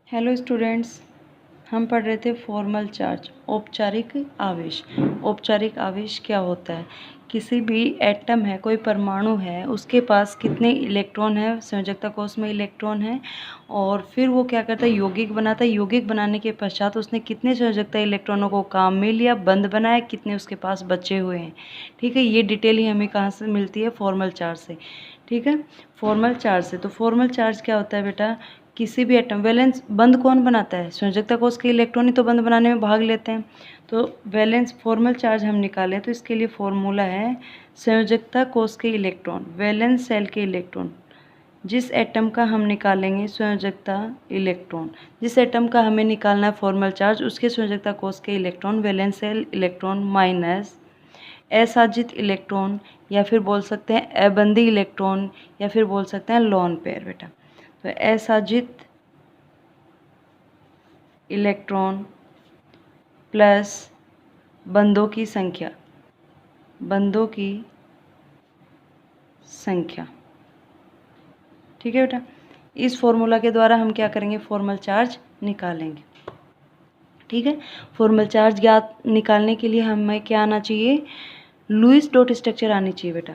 Hello students, हम पढ़ रहे थे फॉर्मल चार्ज, औपचारिक आवेश। औपचारिक आवेश क्या होता है? किसी भी एटम है, कोई परमाणु है, उसके पास कितने इलेक्ट्रॉन है, संयोजकता कोष में इलेक्ट्रॉन है, और फिर वो क्या करता है, यौगिक बनाता है। यौगिक बनाने के पश्चात उसने कितने संयोजकता इलेक्ट्रॉनों को काम में लिया, बंद बनाया, कितने उसके पास बचे हुए हैं। ठीक है, ये डिटेल ही हमें कहाँ से मिलती है? फॉर्मल चार्ज से। ठीक है, फॉर्मल चार्ज से। तो फॉर्मल चार्ज क्या होता है बेटा? किसी भी एटम, वैलेंस बंद कौन बनाता है? संयोजकता कोष के इलेक्ट्रॉन ही तो बंद बनाने में भाग लेते हैं। तो वैलेंस फॉर्मल चार्ज हम निकालें तो इसके लिए फॉर्मूला है संयोजकता कोष के इलेक्ट्रॉन, वैलेंस सेल के इलेक्ट्रॉन। जिस एटम का हम निकालेंगे संयोजकता इलेक्ट्रॉन, जिस एटम का हमें निकालना है फॉर्मल चार्ज, उसके संयोजकता कोष के electron, valence shell electron minus असाजित इलेक्ट्रॉन, या फिर बोल सकते हैं अबंधी इलेक्ट्रॉन, या फिर बोल सकते हैं लोन पेयर बेटा। तो असाजित इलेक्ट्रॉन प्लस बंधों की संख्या, बंधों की संख्या। ठीक है बेटा, इस फॉर्मूला के द्वारा हम क्या करेंगे? फॉर्मल चार्ज निकालेंगे। ठीक है, फॉर्मल चार्ज ज्ञात निकालने के लिए हमें क्या आना चाहिए? लुईस डॉट स्ट्रक्चर आनी चाहिए बेटा।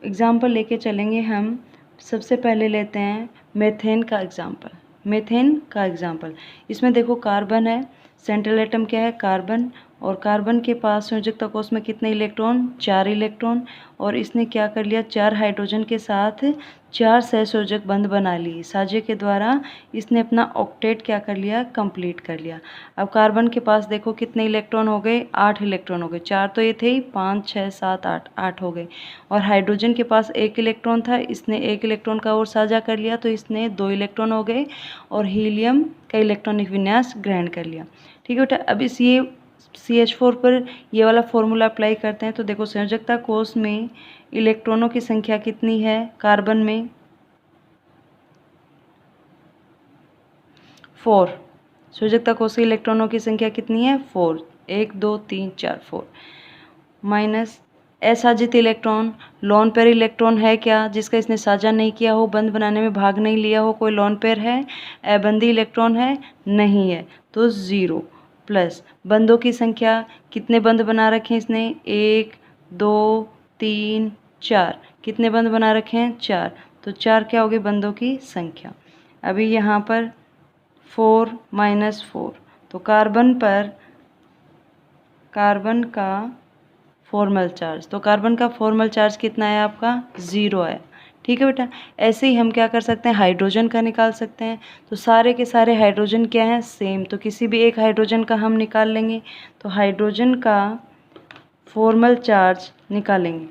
एग्जाम्पल लेके चलेंगे हम। सबसे पहले लेते हैं मेथेन का एग्जाम्पल। मेथेन का एग्जाम्पल, इसमें देखो कार्बन है, सेंट्रल एटम क्या है? कार्बन। और कार्बन के पास संयोजकता कोष में कितने इलेक्ट्रॉन? 4 इलेक्ट्रॉन। और इसने क्या कर लिया? 4 हाइड्रोजन के साथ 4 सहसंयोजक बंध बना लिए। साझे के द्वारा इसने अपना ऑक्टेट क्या कर लिया? कंप्लीट कर लिया। अब कार्बन के पास देखो कितने इलेक्ट्रॉन हो गए? 8 इलेक्ट्रॉन हो गए। 4 तो ये थे ही, 5 6 7 8, 8 हो गए। और हाइड्रोजन के पास 1 इलेक्ट्रॉन था, इसने 1 इलेक्ट्रॉन का और साझा कर लिया, तो इसने 2 इलेक्ट्रॉन हो गए। और हीलियम का इलेक्ट्रॉनिक विन्यास ग्रहण कर लिया। ठीक है बेटा, अब इस ये CH4 पर ये वाला फॉर्मूला अप्लाई करते हैं। तो देखो संयोजकता कोष में इलेक्ट्रॉनों की संख्या कितनी है? कार्बन में 4। संयोजकता कोष के इलेक्ट्रॉनों की संख्या कितनी है? 4। 1 2 3 4 4 माइनस असाजित इलेक्ट्रॉन। लोन पेयर इलेक्ट्रॉन है क्या जिसका इसने साझा नहीं किया हो, बंध बनाने में भाग नहीं लिया हो? कोई लोन पेयर है? अबंधी इलेक्ट्रॉन है? नहीं है, तो 0। प्लस बंधों की संख्या, कितने बंध बना रखे हैं इसने? 1 2 3 4। कितने बंध बना रखे हैं? 4। तो 4 क्या होगी? बंधों की संख्या। अभी यहाँ पर 4 माइनस 4, तो कार्बन पर, कार्बन का फॉर्मल चार्ज, तो कार्बन का फॉर्मल चार्ज कितना है आपका? 0 है। ठीक है बेटा, ऐसे ही हम क्या कर सकते हैं? हाइड्रोजन का निकाल सकते हैं। तो सारे के सारे हाइड्रोजन क्या हैं? सेम। तो किसी भी एक हाइड्रोजन का हम निकाल लेंगे। तो हाइड्रोजन का फॉर्मल चार्ज निकालेंगे।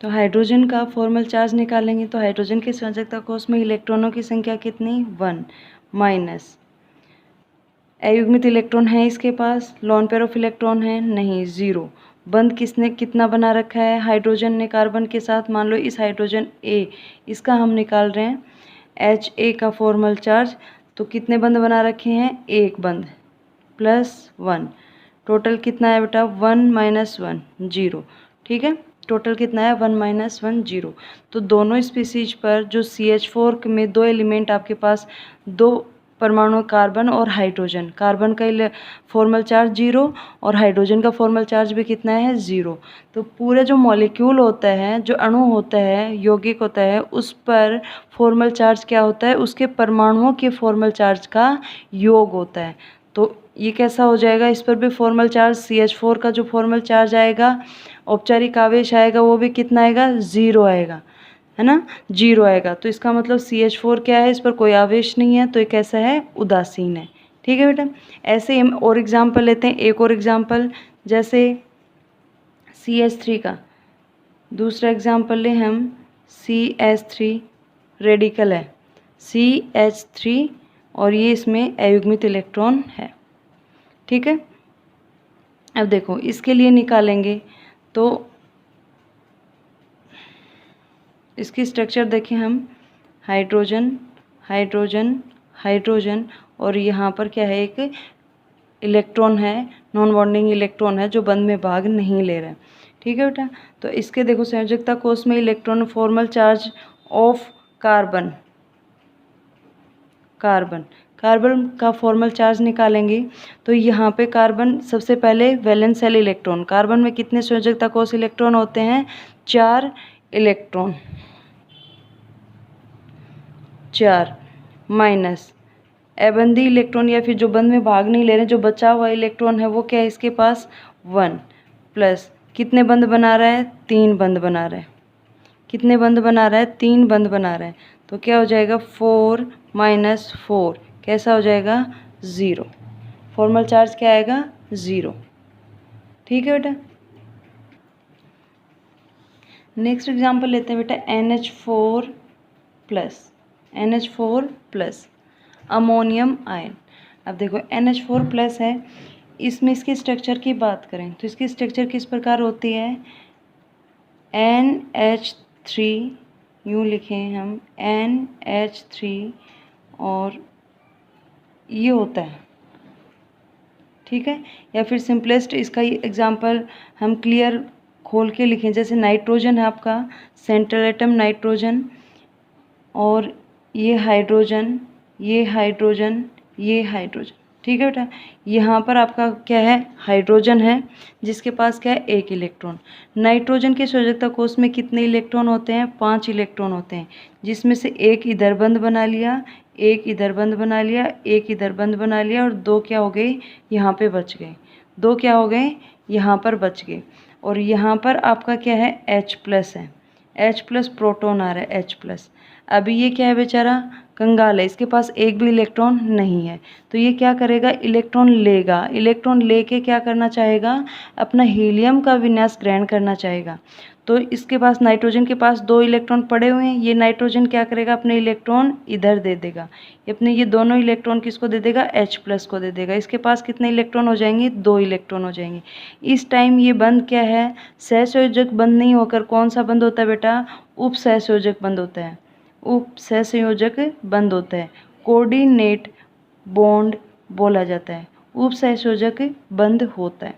तो हाइड्रोजन का फॉर्मल चार्ज निकालेंगे तो हाइड्रोजन की संयोजकता कोष में इलेक्ट्रॉनों की संख्या कितनी? 1 माइनस अयुग्मित इलेक्ट्रॉन है इसके पास, लोन पेयर ऑफ इलेक्ट्रॉन है नहीं, 0। बंध किसने कितना बना रखा है? हाइड्रोजन ने कार्बन के साथ। मान लो इस हाइड्रोजन A, इसका हम निकाल रहे हैं Ha का फॉर्मल चार्ज। तो कितने बंध बना रखे हैं? 1 बंध प्लस 1। टोटल कितना है बेटा? 1 माइनस 1 0। ठीक है, टोटल कितना है? 1 माइनस 1 0। तो दोनों स्पीसीज पर जो CH4 में 2 एलिमेंट आपके पास, 2 परमाणु, कार्बन और हाइड्रोजन, कार्बन का फॉर्मल चार्ज 0 और हाइड्रोजन का फॉर्मल चार्ज भी कितना है? 0। तो पूरे जो मॉलिक्यूल होता है, जो अणु होता है, यौगिक होता है, उस पर फॉर्मल चार्ज क्या होता है? उसके परमाणुओं के फॉर्मल चार्ज का योग होता है। तो ये कैसा हो जाएगा? इस पर भी फॉर्मल चार्ज, CH4 का जो फॉर्मल चार्ज आएगा, औपचारिक आवेश आएगा, वो भी कितना आएगा? 0 आएगा, है ना? 0 आएगा। तो इसका मतलब CH4 क्या है? इस पर कोई आवेश नहीं है, तो ये कैसा है? उदासीन है। ठीक है बेटा, ऐसे ही हम और एग्जाम्पल लेते हैं। एक और एग्जाम्पल, जैसे CH3 का दूसरा एग्जाम्पल ले हम। CH3 रेडिकल है, CH3, और ये इसमें अयुग्मित इलेक्ट्रॉन है। ठीक है, अब देखो इसके लिए निकालेंगे तो इसकी स्ट्रक्चर देखें हम। हाइड्रोजन हाइड्रोजन हाइड्रोजन, और यहाँ पर क्या है? एक इलेक्ट्रॉन है, नॉन बॉन्डिंग इलेक्ट्रॉन है, जो बंध में भाग नहीं ले रहा है। ठीक है बेटा, तो इसके देखो संयोजकता कोष में electron formal charge of carbon का फॉर्मल चार्ज निकालेंगे तो यहाँ पे कार्बन सबसे पहले वैलेंस शेल इलेक्ट्रॉन, कार्बन में कितने संयोजकता कोष इलेक्ट्रॉन होते हैं? 4 इलेक्ट्रॉन, 4 माइनस अबंधी इलेक्ट्रॉन या फिर जो बंध में भाग नहीं ले रहे, जो बचा हुआ इलेक्ट्रॉन है वो क्या है इसके पास? 1 प्लस कितने बंध बना रहा है? 3 बंध बना रहा है। कितने बंध बना रहा है? 3 बंध बना रहा है। तो क्या हो जाएगा? 4 माइनस 4 कैसा हो जाएगा? 0। फॉर्मल चार्ज क्या आएगा? 0। ठीक है बेटा। नेक्स्ट एग्जांपल लेते हैं बेटा NH4 प्लस अमोनियम आयन। अब देखो NH4 प्लस है, इसमें इसके स्ट्रक्चर की बात करें तो इसकी स्ट्रक्चर किस प्रकार होती है? NH3, यूँ लिखें हम NH3 और ये होता है, ठीक है। या फिर सिंपलेस्ट इसका एग्जांपल हम क्लियर खोल के लिखें, जैसे नाइट्रोजन है आपका, सेंट्रल एटम नाइट्रोजन, और ये हाइड्रोजन, ये हाइड्रोजन, ये हाइड्रोजन, ठीक है बेटा। यहाँ पर आपका क्या है? हाइड्रोजन है जिसके पास क्या है? 1 इलेक्ट्रॉन। नाइट्रोजन के संयोजकता कोष में कितने इलेक्ट्रॉन होते हैं? 5 इलेक्ट्रॉन होते हैं, जिसमें से 1 इधर बंद बना लिया, 1 इधर बंद बना लिया, 1 इधर बंद बना लिया, और 2 क्या हो गए? यहाँ पे बच गए। 2 क्या हो गए? यहाँ पर बच गए। और यहाँ पर आपका क्या है? H प्लस है, H प्लस प्रोटॉन आ रहा है, H प्लस। अभी ये क्या है बेचारा? कंगाल है, इसके पास एक भी इलेक्ट्रॉन नहीं है, तो ये क्या करेगा? इलेक्ट्रॉन लेगा। इलेक्ट्रॉन लेके क्या करना चाहेगा? अपना हीलियम का विन्यास ग्रहण करना चाहेगा। तो इसके पास, नाइट्रोजन के पास 2 इलेक्ट्रॉन पड़े हुए हैं, ये नाइट्रोजन क्या करेगा? अपने इलेक्ट्रॉन इधर दे देगा, अपने ये दोनों इलेक्ट्रॉन किसको दे देगा? H प्लस को दे देगा। इसके पास कितने इलेक्ट्रॉन हो जाएंगे? 2 इलेक्ट्रॉन हो जाएंगे। इस टाइम ये बंध क्या है? सहसंयोजक बंध नहीं होकर कौन सा बंध होता है बेटा? उप सहसंयोजक बंध होता है, उप सहसंयोजक बंध होता है, कोऑर्डिनेट बॉन्ड बोला जाता है, उप सहसंयोजक बंध होता है,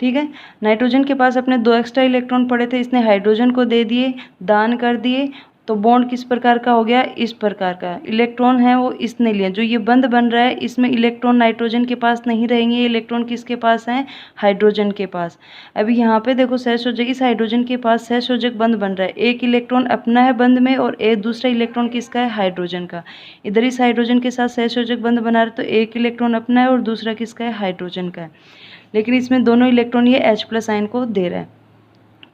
ठीक है। नाइट्रोजन के पास अपने 2 एक्स्ट्रा इलेक्ट्रॉन पड़े थे, इसने हाइड्रोजन को दे दिए, दान कर दिए, तो बॉन्ड किस प्रकार का हो गया? इस प्रकार का। इलेक्ट्रॉन है वो इसने लिया, जो ये बंध बन रहा है इसमें इलेक्ट्रॉन नाइट्रोजन के पास नहीं रहेंगे, ये इलेक्ट्रॉन किसके पास हैं? हाइड्रोजन के पास। अभी यहाँ पे देखो सहसंयोजक, इस हाइड्रोजन के पास सहसंयोजक बंध बन रहा है, 1 इलेक्ट्रॉन अपना है बंध में और एक दूसरा इलेक्ट्रॉन किसका है? हाइड्रोजन का। इधर इस हाइड्रोजन के साथ सहसंयोजक बंध बना रहे, तो 1 इलेक्ट्रॉन अपना है और दूसरा किसका है? हाइड्रोजन का है। लेकिन इसमें दोनों इलेक्ट्रॉन ये H प्लस आयन को दे रहा है।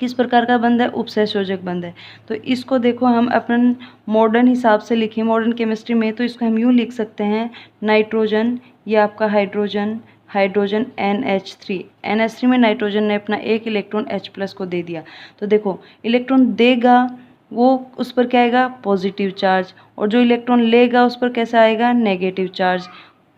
किस प्रकार का बंध है? उपसहसंयोजक बंध है। तो इसको देखो हम अपन मॉडर्न हिसाब से लिखें, मॉडर्न केमिस्ट्री में, तो इसको हम यूँ लिख सकते हैं, नाइट्रोजन, ये आपका हाइड्रोजन, हाइड्रोजन NH3 में नाइट्रोजन ने अपना 1 इलेक्ट्रॉन H प्लस को दे दिया। तो देखो इलेक्ट्रॉन देगा वो उस पर क्या आएगा? पॉजिटिव चार्ज, और जो इलेक्ट्रॉन लेगा उस पर कैसा आएगा? Negative charge.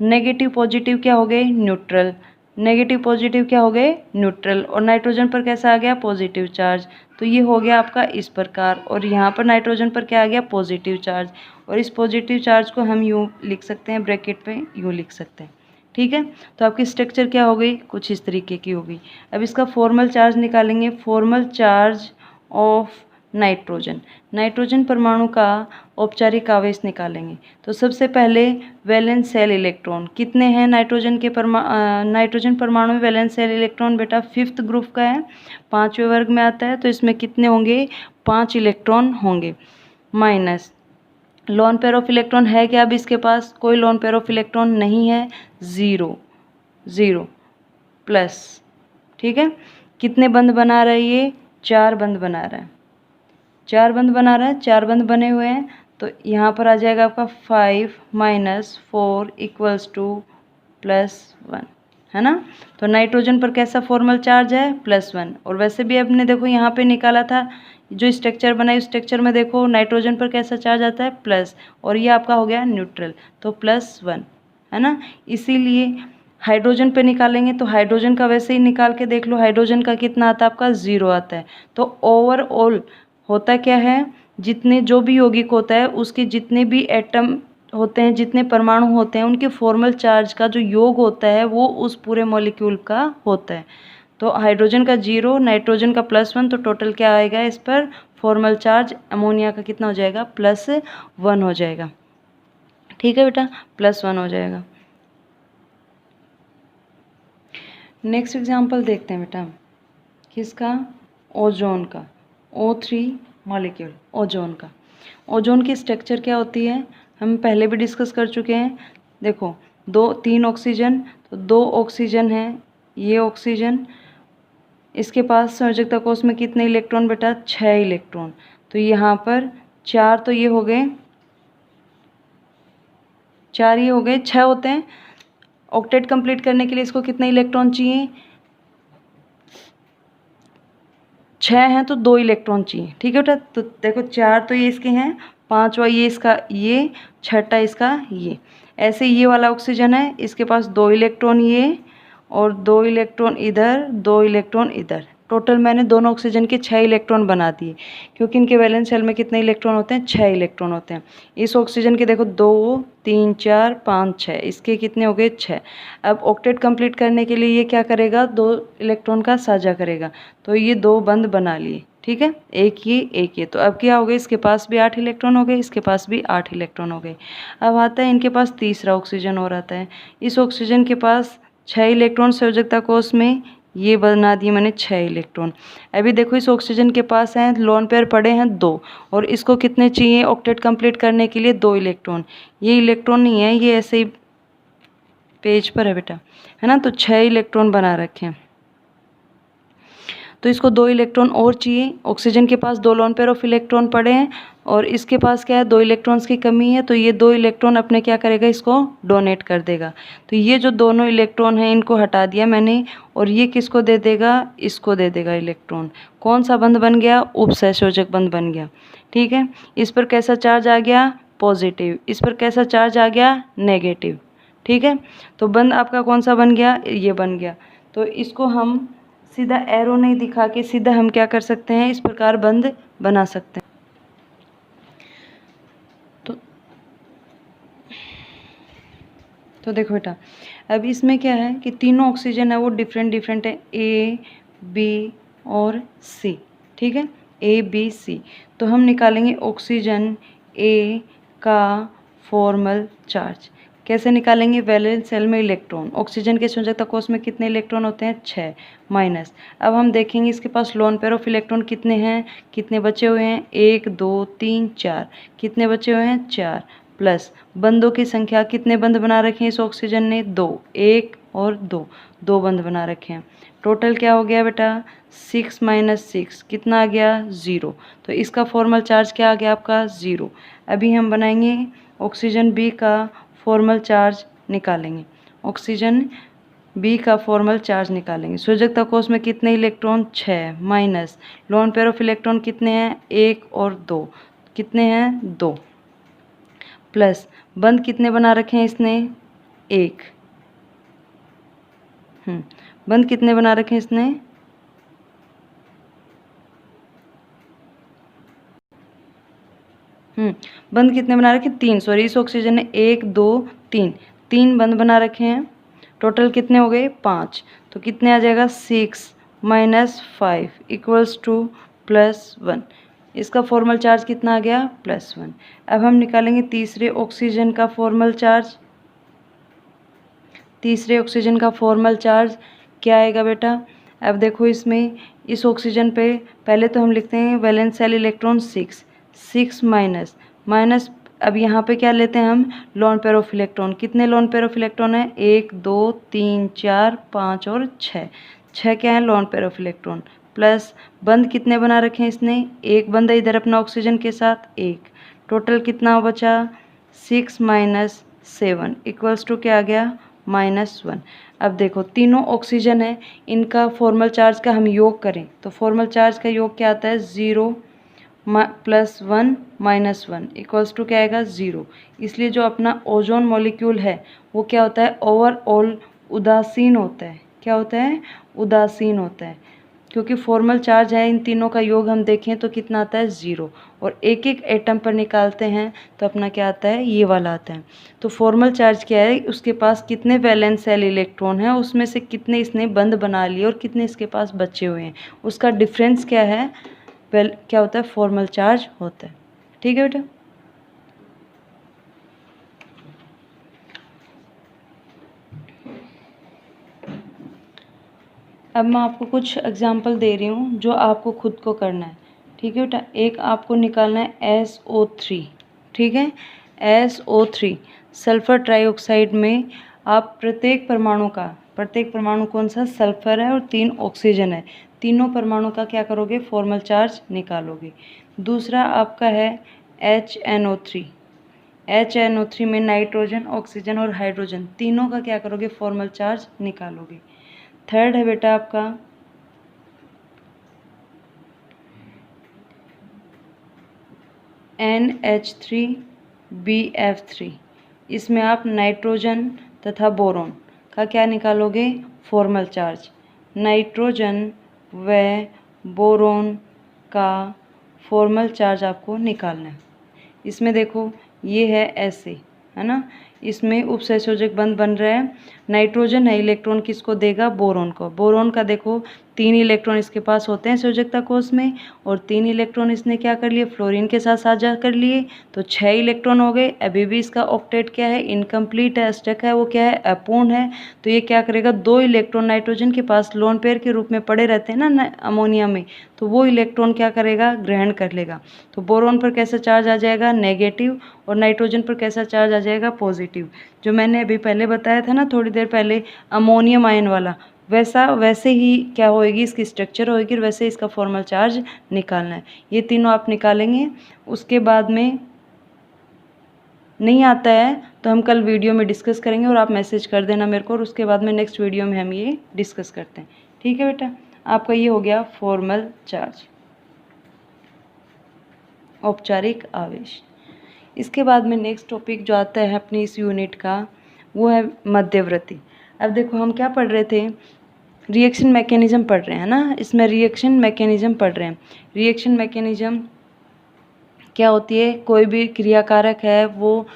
नेगेटिव पॉजिटिव क्या हो गए? न्यूट्रल। नेगेटिव पॉजिटिव क्या हो गए? न्यूट्रल। और नाइट्रोजन पर कैसा आ गया? Positive charge. तो ये हो गया आपका इस प्रकार, और यहाँ पर नाइट्रोजन पर क्या आ गया? Positive charge. और इस पॉजिटिव चार्ज को हम यूँ लिख सकते हैं, ब्रैकेट पे यूँ लिख सकते हैं, ठीक है। तो आपकी स्ट्रक्चर क्या हो गई? कुछ इस तरीके की हो गई। अब इसका फॉर्मल चार्ज निकालेंगे, फॉर्मल चार्ज ऑफ नाइट्रोजन परमाणु का औपचारिक आवेश निकालेंगे। तो सबसे पहले वैलेंस शेल इलेक्ट्रॉन कितने हैं? नाइट्रोजन परमाणु में वैलेंस शेल इलेक्ट्रॉन बेटा 5th ग्रुप का है, 5वें वर्ग में आता है, तो इसमें कितने होंगे? 5 इलेक्ट्रॉन होंगे। Minus loan pair of electron है क्या? अब इसके पास कोई लोन पेयर ऑफ इलेक्ट्रॉन नहीं है, 0 प्लस, ठीक है। कितने बंध बना रहा है ये? 4 बंध बना रहा है, 4 बंध बना रहा है, 4 बंध बने हुए हैं। तो यहाँ पर आ जाएगा आपका 5 माइनस 4 इक्वल्स टू +1, है ना। तो नाइट्रोजन पर कैसा फॉर्मल चार्ज है? +1। और वैसे भी आपने देखो यहाँ पे निकाला था, जो स्ट्रक्चर बना है उस स्ट्रक्चर में देखो नाइट्रोजन पर कैसा चार्ज आता है? प्लस, और ये आपका हो गया न्यूट्रल, तो +1, है ना। इसीलिए हाइड्रोजन पे निकालेंगे तो हाइड्रोजन का वैसे ही निकाल के देख लो, हाइड्रोजन का कितना आता है? आपका 0 आता है। तो ओवरऑल होता क्या है? जितने जो भी यौगिक होता है उसके जितने भी एटम होते हैं, जितने परमाणु होते हैं, उनके फॉर्मल चार्ज का जो योग होता है वो उस पूरे मॉलिक्यूल का होता है। तो हाइड्रोजन का 0, नाइट्रोजन का +1, तो टोटल क्या आएगा इस पर फॉर्मल चार्ज अमोनिया का कितना हो जाएगा +1 हो जाएगा। ठीक है बेटा, +1 हो जाएगा। नेक्स्ट एग्जाम्पल देखते हैं बेटा, किसका, ओजोन का, O3 मॉलिक्यूल ओजोन का। ओजोन की स्ट्रक्चर क्या होती है हम पहले भी डिस्कस कर चुके हैं। देखो 3 ऑक्सीजन, तो 2 ऑक्सीजन है, ये ऑक्सीजन, इसके पास संयोजकता कोष में कितने इलेक्ट्रॉन बेटा 6 इलेक्ट्रॉन, तो यहाँ पर 4, तो ये हो गए 4, ये हो गए 6 होते हैं। ऑक्टेट कंप्लीट करने के लिए इसको कितने इलेक्ट्रॉन चाहिए, 6 हैं तो 2 इलेक्ट्रॉन चाहिए। ठीक है बेटा, तो देखो 4 तो ये इसके हैं, 5वां ये इसका, ये 6ठा इसका, ये ऐसे ये वाला ऑक्सीजन है, इसके पास 2 इलेक्ट्रॉन ये और 2 इलेक्ट्रॉन इधर, 2 इलेक्ट्रॉन इधर। टोटल मैंने दोनों ऑक्सीजन के 6 इलेक्ट्रॉन बना दिए, क्योंकि इनके वैलेंस शेल में कितने इलेक्ट्रॉन होते हैं 6 इलेक्ट्रॉन होते हैं। इस ऑक्सीजन के देखो 2 3 4 5 6, इसके कितने हो गए 6। अब ऑक्टेट कंप्लीट करने के लिए ये क्या करेगा, 2 इलेक्ट्रॉन का साझा करेगा, तो ये 2 बंद बना लिए। ठीक है, एक ये, तो अब क्या हो गया, इसके पास भी 8 इलेक्ट्रॉन हो गए, इसके पास भी 8 इलेक्ट्रॉन हो गए। अब आता है इनके पास तीसरा ऑक्सीजन और आता है, इस ऑक्सीजन के पास 6 इलेक्ट्रॉन संयोजकता कोष में, ये बना दिए मैंने 6 इलेक्ट्रॉन। अभी देखो इस ऑक्सीजन के पास हैं लोन पेयर पड़े हैं 2, और इसको कितने चाहिए ऑक्टेट कंप्लीट करने के लिए 2 इलेक्ट्रॉन। ये इलेक्ट्रॉन नहीं है, ये ऐसे ही पेज पर है बेटा, है ना, तो 6 इलेक्ट्रॉन बना रखे हैं, तो इसको 2 इलेक्ट्रॉन और चाहिए। ऑक्सीजन के पास 2 लोन पेयर ऑफ इलेक्ट्रॉन पड़े हैं और इसके पास क्या है 2 इलेक्ट्रॉन्स की कमी है, तो ये 2 इलेक्ट्रॉन अपने क्या करेगा, इसको डोनेट कर देगा। तो ये जो दोनों इलेक्ट्रॉन हैं इनको हटा दिया मैंने, और ये किसको दे देगा, इसको दे देगा इलेक्ट्रॉन। कौन सा बंध बन गया, उपसहसंयोजक बंध बन गया। ठीक है, इस पर कैसा चार्ज आ गया, पॉजिटिव, इस पर कैसा चार्ज आ गया, नेगेटिव। ठीक है, तो बंध आपका कौन सा बन गया, ये बन गया। तो इसको हम सीधा एरो नहीं दिखा के सीधा हम क्या कर सकते हैं, इस प्रकार बंध बना सकते हैं। तो देखो बेटा, अब इसमें क्या है कि तीनों ऑक्सीजन है वो डिफरेंट है, ए बी और सी। ठीक है, ए बी सी, तो हम निकालेंगे ऑक्सीजन ए का फॉर्मल चार्ज। कैसे निकालेंगे, वैलेंस शेल में इलेक्ट्रॉन, ऑक्सीजन के संयोजकता कोष में कितने इलेक्ट्रॉन होते हैं 6 माइनस। अब हम देखेंगे इसके पास लोन पेयर ऑफ इलेक्ट्रॉन कितने हैं, कितने बचे हुए हैं 1 2 3 4, कितने बचे हुए हैं 4, प्लस बंधों की संख्या, कितने बंध बना रखे हैं इस ऑक्सीजन ने 2, 1 और 2, 2 बंध बना रखे हैं। टोटल क्या हो गया बेटा 6 माइनस 6 कितना आ गया 0, तो इसका फॉर्मल चार्ज क्या आ गया आपका 0। अभी हम बनाएंगे ऑक्सीजन बी का फॉर्मल चार्ज निकालेंगे, ऑक्सीजन बी का फॉर्मल चार्ज निकालेंगे। संयोजकता कोष में कितने electron 6 minus loan pair of electron कितने हैं 1 और 2, कितने हैं 2, प्लस बंध कितने बना रखे हैं इसने 1, बंध कितने बना रखे हैं इसने, बंध कितने बना रखे 3, सॉरी इस ऑक्सीजन ने 1 2 3, 3 बंध बना रखे हैं। टोटल कितने हो गए 5, तो कितने आ जाएगा 6 माइनस 5 इक्वल्स टू +1। इसका फॉर्मल चार्ज कितना आ गया +1। अब हम निकालेंगे तीसरे ऑक्सीजन का फॉर्मल चार्ज। तीसरे ऑक्सीजन का फॉर्मल चार्ज क्या आएगा बेटा, अब देखो इसमें इस ऑक्सीजन पे पहले तो हम लिखते हैं valence shell electron 6 minus minus, अब यहाँ पे क्या लेते हैं हम लोन पेयर ऑफ इलेक्ट्रॉन, कितने लोन पेयर ऑफ इलेक्ट्रॉन है 1 2 3 4 5 और 6 क्या है loan pair of electron, plus बंध कितने बना रखे हैं इसने, एक बंद है इधर अपना ऑक्सीजन के साथ 1, टोटल कितना बचा 6 माइनस 7 इक्वल्स टू क्या आ गया -1। अब देखो तीनों ऑक्सीजन है, इनका फॉर्मल चार्ज का हम योग करें तो फॉर्मल चार्ज का योग क्या आता है 0 +1 -1 इक्वल्स टू क्या आएगा 0। इसलिए जो अपना ओजोन मॉलिक्यूल है वो क्या होता है ओवरऑल उदासीन होता है, क्या होता है उदासीन होता है। क्योंकि फॉर्मल चार्ज है, इन तीनों का योग हम देखें तो कितना आता है 0, और एक एक एटम पर निकालते हैं तो अपना क्या आता है, ये वाला आता है। तो फॉर्मल चार्ज क्या है, उसके पास कितने वैलेंस सेल इलेक्ट्रॉन हैं, उसमें से कितने इसने बंद बना लिए और कितने इसके पास बचे हुए हैं, उसका डिफरेंस क्या है, क्या होता है, फॉर्मल चार्ज होता है। ठीक है बेटा। अब मैं आपको कुछ एग्जाम्पल दे रही हूँ जो आपको खुद को करना है। ठीक है बेटा। एक आपको निकालना है SO3। ठीक है, SO3 सल्फर ट्राइऑक्साइड में आप प्रत्येक परमाणु कौन सा, सल्फर है और 3 ऑक्सीजन है, तीनों परमाणु का क्या करोगे, फॉर्मल चार्ज निकालोगे। दूसरा आपका है HNO3। HNO3 में नाइट्रोजन, ऑक्सीजन और हाइड्रोजन तीनों का क्या करोगे, फॉर्मल चार्ज निकालोगे। थर्ड है बेटा आपका NH3BF3। इसमें आप नाइट्रोजन तथा बोरॉन का क्या निकालोगे, फॉर्मल चार्ज। नाइट्रोजन व बोरॉन का फॉर्मल चार्ज आपको निकालना है। इसमें देखो ये है ऐसे, है ना, इसमें उपसंयोजक बंध बन रहा है। नाइट्रोजन है, इलेक्ट्रॉन किसको देगा, बोरॉन को। बोरॉन का देखो 3 इलेक्ट्रॉन इसके पास होते हैं संयोजकता कोष में, और 3 इलेक्ट्रॉन इसने क्या कर लिए, फ्लोरीन के साथ साझा कर लिए, तो 6 इलेक्ट्रॉन हो गए। अभी भी इसका ऑक्टेट क्या है, इनकम्प्लीट है, स्टक है, वो क्या है, अपूर्ण है। तो ये क्या करेगा, 2 इलेक्ट्रॉन नाइट्रोजन के पास लोन पेयर के रूप में पड़े रहते हैं ना अमोनिया में, तो वो इलेक्ट्रॉन क्या करेगा, ग्रहण कर लेगा। तो बोरॉन पर कैसा चार्ज आ जाएगा, नेगेटिव, और नाइट्रोजन पर कैसा चार्ज आ जाएगा, पॉजिटिव। जो मैंने अभी पहले बताया था ना थोड़ी देर पहले, अमोनियम आयन वाला, वैसे ही क्या होएगी, इसकी स्ट्रक्चर होएगी, और वैसे इसका फॉर्मल चार्ज निकालना है। ये तीनों आप निकालेंगे। उसके बाद में नहीं आता है तो हम कल वीडियो में डिस्कस करेंगे, और आप मैसेज कर देना मेरे को, और उसके बाद में नेक्स्ट वीडियो में हम ये डिस्कस करते हैं। ठीक है बेटा। आपका ये हो गया फॉर्मल चार्ज, औपचारिक आवेश। इसके बाद में नेक्स्ट टॉपिक जो आता है अपनी इस यूनिट का, वो है मध्यवर्ती। अब देखो हम क्या पढ़ रहे थे, रिएक्शन मैकेनिज्म पढ़ रहे हैं ना, इसमें रिएक्शन मैकेनिज्म पढ़ रहे हैं। रिएक्शन मैकेनिज्म क्या होती है, कोई भी क्रियाकारक है वो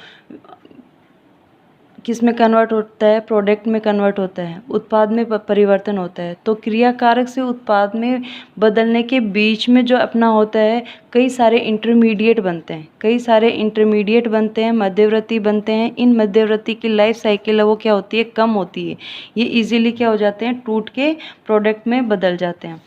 किस में कन्वर्ट होता है, प्रोडक्ट में कन्वर्ट होता है, उत्पाद में परिवर्तन होता है। तो क्रियाकारक से उत्पाद में बदलने के बीच में जो अपना होता है, कई सारे इंटरमीडिएट बनते हैं, मध्यवर्ती बनते हैं। इन मध्यवर्ती की लाइफ साइकिल है वो क्या होती है, कम होती है। ये इजीली क्या हो जाते हैं, टूट के प्रोडक्ट में बदल जाते हैं।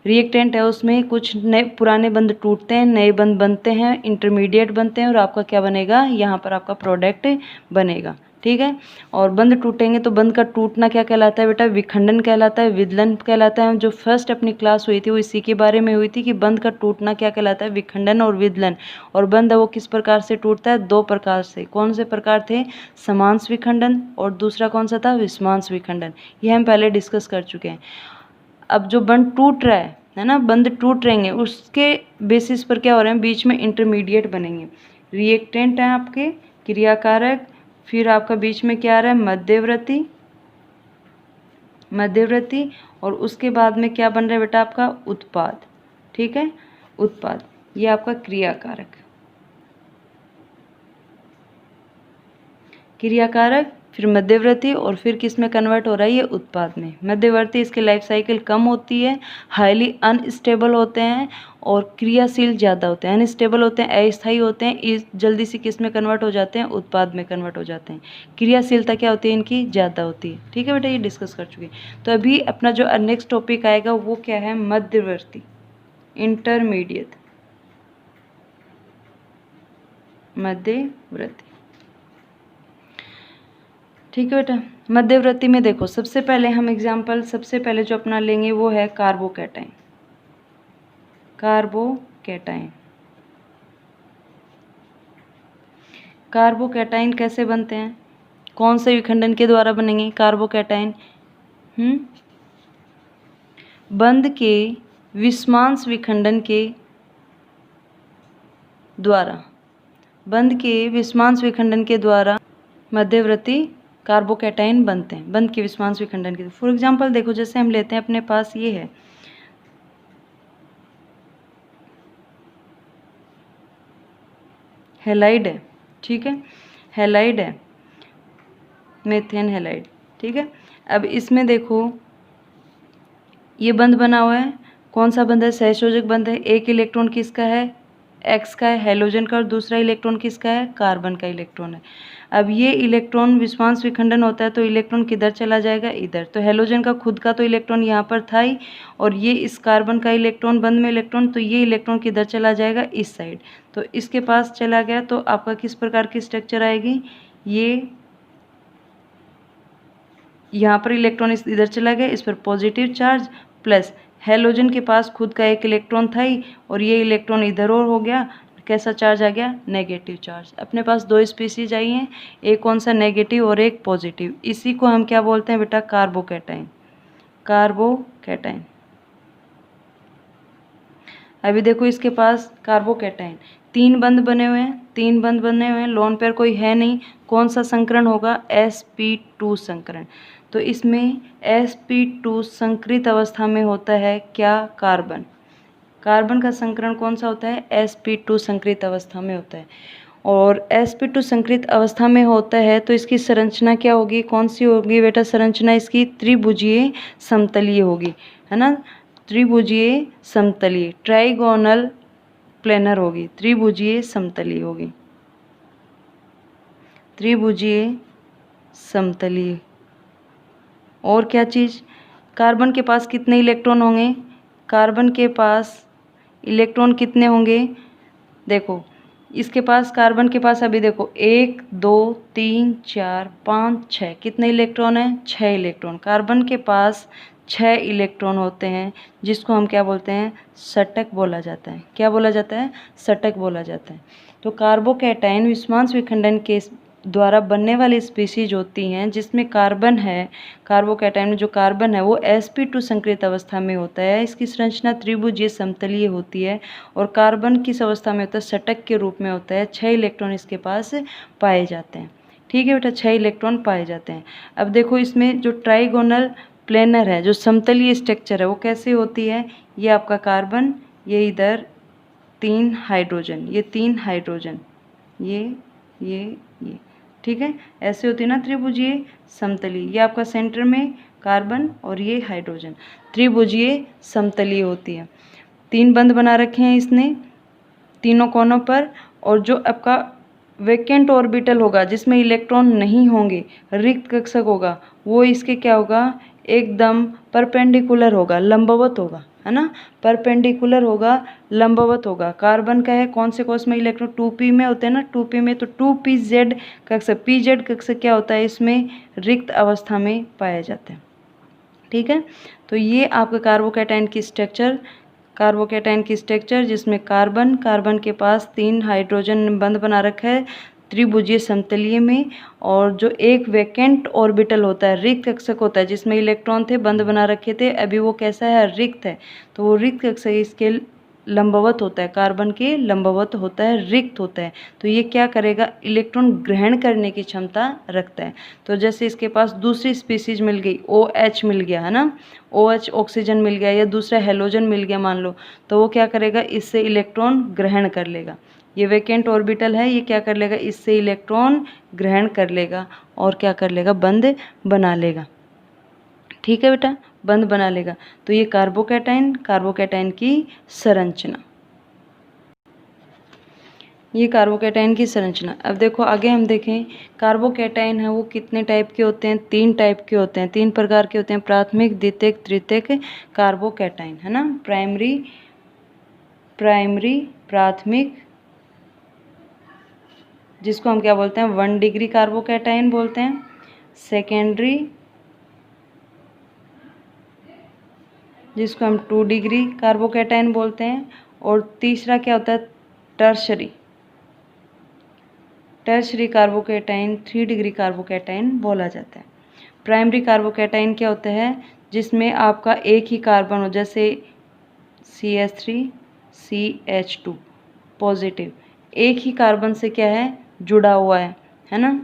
रिएक्टेंट है उसमें कुछ नए पुराने बंध टूटते हैं, नए बंध बनते हैं, इंटरमीडिएट बनते हैं, और आपका क्या बनेगा, यहाँ पर आपका प्रोडक्ट बनेगा। ठीक है। और बंध टूटेंगे तो बंध का टूटना क्या कहलाता है बेटा, विखंडन कहलाता है, विदलन कहलाता है। जो फर्स्ट अपनी क्लास हुई थी वो इसी के बारे में हुई थी कि बंध का टूटना क्या कहलाता है, विखंडन और विदलन। और बंध है वो किस प्रकार से टूटता है, 2 प्रकार से। कौन से प्रकार थे, समांश विखंडन, और दूसरा कौन सा था, विषमांश विखंडन। ये हम पहले डिस्कस कर चुके हैं। अब जो बंध टूट रहा है ना, बंध टूट रहेंगे, उसके बेसिस पर क्या हो रहे हैं, बीच में इंटरमीडिएट बनेंगे। रिएक्टेंट हैं आपके, क्रियाकारक, फिर आपका बीच में क्या आ रहा है, मध्यवर्ती, और उसके बाद में क्या बन रहा है बेटा, आपका उत्पाद। ठीक है, उत्पाद, ये आपका क्रियाकारक, फिर मध्यवर्ती, और फिर किस में कन्वर्ट हो रहा है, ये उत्पाद में। मध्यवर्ती इसकी लाइफ साइकिल कम होती है, हाईली अनस्टेबल होते हैं, और क्रियाशील ज़्यादा होते हैं। अनस्टेबल होते हैं, अस्थायी होते हैं, इस जल्दी से किस में कन्वर्ट हो जाते हैं, उत्पाद में कन्वर्ट हो जाते हैं। क्रियाशीलता क्या होती है इनकी, ज़्यादा होती है। ठीक है बेटा, ये डिस्कस कर चुके हैं। तो अभी अपना जो नेक्स्ट टॉपिक आएगा वो क्या है, मध्यवर्ती, इंटरमीडिएट, मध्यवर्ती। ठीक है बेटा। मध्यवर्ती में देखो सबसे पहले हम एग्जाम्पल सबसे पहले जो अपना लेंगे वो है कार्बोकैटाइन। कार्बोकैटाइन कैसे बनते हैं, कौन से विखंडन के द्वारा बनेंगे कार्बोकैटाइन, बंध के विषमांश विखंडन के द्वारा मध्यवर्ती कार्बोकैटाइन बनते हैं, बंध के विषमांश विखंडन के। फॉर एग्जांपल देखो, जैसे हम लेते हैं अपने पास ये है हैलाइड है, ठीक है, हैलाइड है, मीथेन हैलाइड, ठीक है। अब इसमें देखो ये बंध बना हुआ है, कौन सा बंध है, सहसंयोजक बंध है। एक इलेक्ट्रॉन किसका है, एक्स का है, हैलोजन का, और दूसरा इलेक्ट्रॉन किसका है, कार्बन का इलेक्ट्रॉन है। अब ये इलेक्ट्रॉन विस्मांस विखंडन होता है तो इलेक्ट्रॉन किधर चला जाएगा, इधर। तो हैलोजन का खुद का तो इलेक्ट्रॉन यहाँ पर था ही, और ये इस कार्बन का इलेक्ट्रॉन, बंध में इलेक्ट्रॉन, तो ये इलेक्ट्रॉन किधर चला जाएगा, इस साइड। तो इसके पास चला गया तो आपका किस प्रकार की स्ट्रक्चर आएगी, ये यहाँ पर इलेक्ट्रॉन इधर चला गया, इस पर पॉजिटिव चार्ज, प्लस हैलोजन के पास खुद का एक इलेक्ट्रॉन था ही, और ये इलेक्ट्रॉन इधर और हो गया, कैसा चार्ज आ गया, नेगेटिव चार्ज। अपने पास दो स्पीसीज आई हैं, एक कौन सा, नेगेटिव और एक पॉजिटिव। इसी को हम क्या बोलते हैं बेटा, कार्बोकैटाइन, कार्बोकैटाइन। अभी देखो इसके पास कार्बोकैटाइन, तीन बंध बने हुए हैं, तीन बंध बने हुए हैं, लोन पेयर कोई है नहीं, कौन सा संकरण होगा, sp2 संकरण। तो इसमें sp2 संकरित अवस्था में होता है क्या, कार्बन। कार्बन का संकरण कौन सा होता है, sp2 संकरित अवस्था में होता है। और sp2 संकरित अवस्था में होता है तो इसकी संरचना क्या होगी, कौन सी होगी बेटा, संरचना इसकी त्रिभुजीय समतलीय होगी, है ना, त्रिभुजीय समतलीय, ट्राइगोनल प्लेनर होगी, त्रिभुजीय समतलीय होगी, त्रिभुजीय समतलीय। और क्या चीज़, कार्बन के पास कितने इलेक्ट्रॉन होंगे, कार्बन के पास इलेक्ट्रॉन कितने होंगे, देखो इसके पास, कार्बन के पास अभी देखो 1 2 3 4 5 6, कितने इलेक्ट्रॉन हैं, 6 इलेक्ट्रॉन। कार्बन के पास 6 इलेक्ट्रॉन होते हैं, जिसको हम क्या बोलते हैं, षटक बोला जाता है। क्या बोला जाता है, षटक बोला जाता है। तो कार्बोकैटाइन विस्मांस विखंडन के द्वारा बनने वाली स्पीसीज होती हैं जिसमें कार्बन है, कार्बोकैटाइन में जो कार्बन है वो sp2 संकरित अवस्था में होता है। इसकी संरचना त्रिभुजीय समतलीय होती है, और कार्बन किस अवस्था में होता है, षटक के रूप में होता है। 6 इलेक्ट्रॉन इसके पास पाए जाते हैं, ठीक है बेटा, 6 इलेक्ट्रॉन पाए जाते हैं। अब देखो इसमें जो ट्राइगोनल प्लेनर है, जो समतलीय स्ट्रक्चर है, वो कैसे होती है, ये आपका कार्बन, ये इधर 3 हाइड्रोजन, ये 3 हाइड्रोजन, ये ठीक है, ऐसे होती है ना त्रिभुजीय समतलीय। ये आपका सेंटर में कार्बन और ये हाइड्रोजन, त्रिभुजीय समतलीय होती है। 3 बंध बना रखे हैं इसने तीनों कोनों पर, और जो आपका वैकेंट ऑर्बिटल होगा जिसमें इलेक्ट्रॉन नहीं होंगे, रिक्त कक्षक होगा, वो इसके क्या होगा, एकदम परपेंडिकुलर होगा, लंबवत होगा, है ना, परपेंडिकुलर होगा, लंबवत होगा। कार्बन का है कौन से कोष में इलेक्ट्रॉन, 2p में होते हैं ना, 2p में, तो 2pz कक्षक, pz कक्षक क्या होता है, इसमें रिक्त अवस्था में पाया जाता है, ठीक है। तो ये आपका कार्बोकैटाइन की स्ट्रक्चर, कार्बोकैटाइन की स्ट्रक्चर जिसमें कार्बन के पास 3 हाइड्रोजन बंध बना रखा है त्रिभुजीय समतलीय में, और जो एक वैकेंट ऑर्बिटल होता है, रिक्त कक्षक होता है जिसमें इलेक्ट्रॉन थे, बंध बना रखे थे, अभी वो कैसा है, रिक्त है। तो वो रिक्त कक्षक इसके लंबवत होता है, कार्बन के लंबवत होता है, रिक्त होता है। तो ये क्या करेगा, इलेक्ट्रॉन ग्रहण करने की क्षमता रखता है। तो जैसे इसके पास दूसरी स्पीसीज मिल गई, OH मिल गया, है ना, OH ऑक्सीजन मिल गया, या दूसरा हैलोजन मिल गया मान लो, तो वो क्या करेगा, इससे इलेक्ट्रॉन ग्रहण कर लेगा। ये वैकेंट ऑर्बिटल है, ये क्या कर लेगा, इससे इलेक्ट्रॉन ग्रहण कर लेगा और क्या कर लेगा, बंध बना लेगा, ठीक है बेटा, बंध बना लेगा। तो ये कार्बोकैटाइन की संरचना, ये कार्बोकैटाइन की संरचना। अब देखो आगे हम देखें, कार्बोकैटाइन है वो कितने टाइप के होते हैं, 3 टाइप के होते हैं, 3 प्रकार के होते हैं, प्राथमिक, द्वितीयक, तृतीयक कार्बोकैटाइन, है ना, प्राइमरी, प्राथमिक, जिसको हम क्या बोलते हैं, 1 डिग्री कार्बोकैटाइन बोलते हैं, सेकेंडरी, जिसको हम 2 डिग्री कार्बोकैटाइन बोलते हैं, और तीसरा क्या होता है, टर्शरी कार्बोकैटाइन 3 डिग्री कार्बोकैटाइन बोला जाता है। प्राइमरी कार्बोकैटाइन क्या होता है, जिसमें आपका एक ही कार्बन हो, जैसे CH3 CH2 पॉजिटिव, एक ही कार्बन से क्या है, जुड़ा हुआ है ना।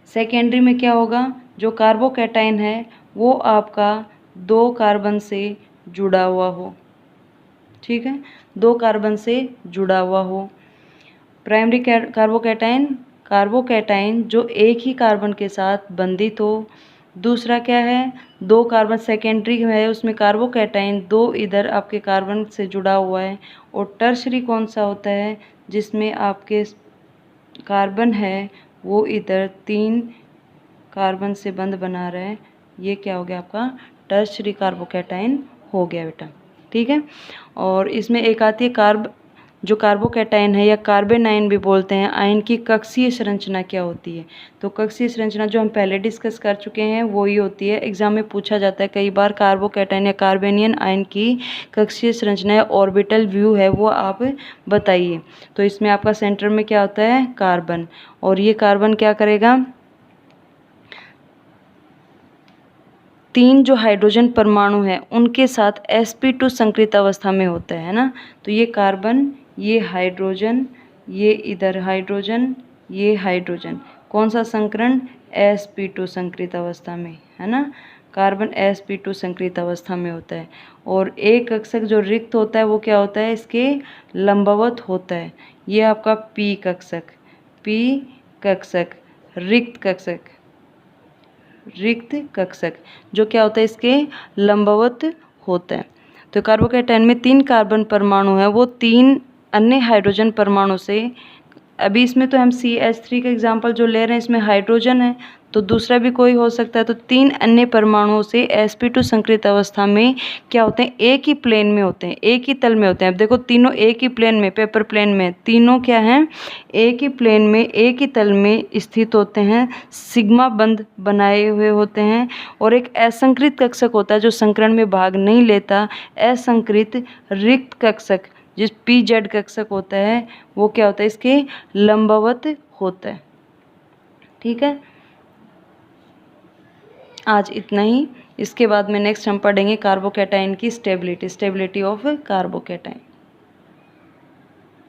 सेकेंडरी में क्या होगा, जो कार्बोकैटाइन है वो आपका 2 कार्बन से जुड़ा हुआ हो, ठीक है, 2 कार्बन से जुड़ा हुआ हो। प्राइमरी कार्बोकैटाइन जो एक ही कार्बन के साथ बंधित हो। दूसरा क्या है, 2 कार्बन सेकेंडरी है, उसमें कार्बोकैटाइन 2 इधर आपके कार्बन से जुड़ा हुआ है। और टर्शरी कौन सा होता है, जिसमें आपके कार्बन है वो इधर 3 कार्बन से बंध बना रहा है। ये क्या हो गया आपका टर्शरी कार्बोकैटाइन हो गया बेटा, ठीक है। और इसमें एक आती है जो कार्बोकैटाइन है या कार्बेनाइन भी बोलते हैं, आयन की कक्षीय संरचना क्या होती है। तो कक्षीय संरचना जो हम पहले डिस्कस कर चुके हैं वो ही होती है, एग्जाम में पूछा जाता है कई बार। कार्बोकैटाइन या कार्बेनियन आयन की कक्षीय संरचना या ऑर्बिटल व्यू है वो आप बताइए। तो इसमें आपका सेंटर में क्या होता है, कार्बन, और ये कार्बन क्या करेगा, 3 जो हाइड्रोजन परमाणु है उनके साथ sp2 संकृत अवस्था में होता है ना। तो ये कार्बन, ये हाइड्रोजन, ये इधर हाइड्रोजन, ये हाइड्रोजन, कौन सा संकरण, sp2 संकृत अवस्था में, है ना। कार्बन sp2 संकृत अवस्था में होता है। और एक कक्षक जो रिक्त होता है वो क्या होता है, इसके लंबवत होता है। ये आपका p कक्षक, रिक्त कक्षक जो क्या होता है, इसके लंबवत होता है। तो कार्बोकैटाइन में 3 कार्बन परमाणु है, वो 3 अन्य हाइड्रोजन परमाणु से, अभी इसमें तो हम CH3 का एग्जाम्पल जो ले रहे हैं इसमें हाइड्रोजन है, तो दूसरा भी कोई हो सकता है। तो 3 अन्य परमाणुओं से sp2 संकृत अवस्था में क्या होते हैं, एक ही प्लेन में होते हैं, एक ही तल में होते हैं। अब देखो तीनों एक ही प्लेन में, पेपर प्लेन में, तीनों क्या हैं, एक ही प्लेन में एक ही तल में स्थित होते हैं, सिग्मा बंध बनाए हुए होते हैं। और एक असंकृत कक्षक होता है जो संकरण में भाग नहीं लेता, असंकृत रिक्त कक्षक जिस pz कक्षक होता है वो क्या होता है, इसके लंबवत होता है, ठीक है। आज इतना ही। इसके बाद में नेक्स्ट हम पढ़ेंगे कार्बोकैटाइन की स्टेबिलिटी ऑफ कार्बोकैटाइन।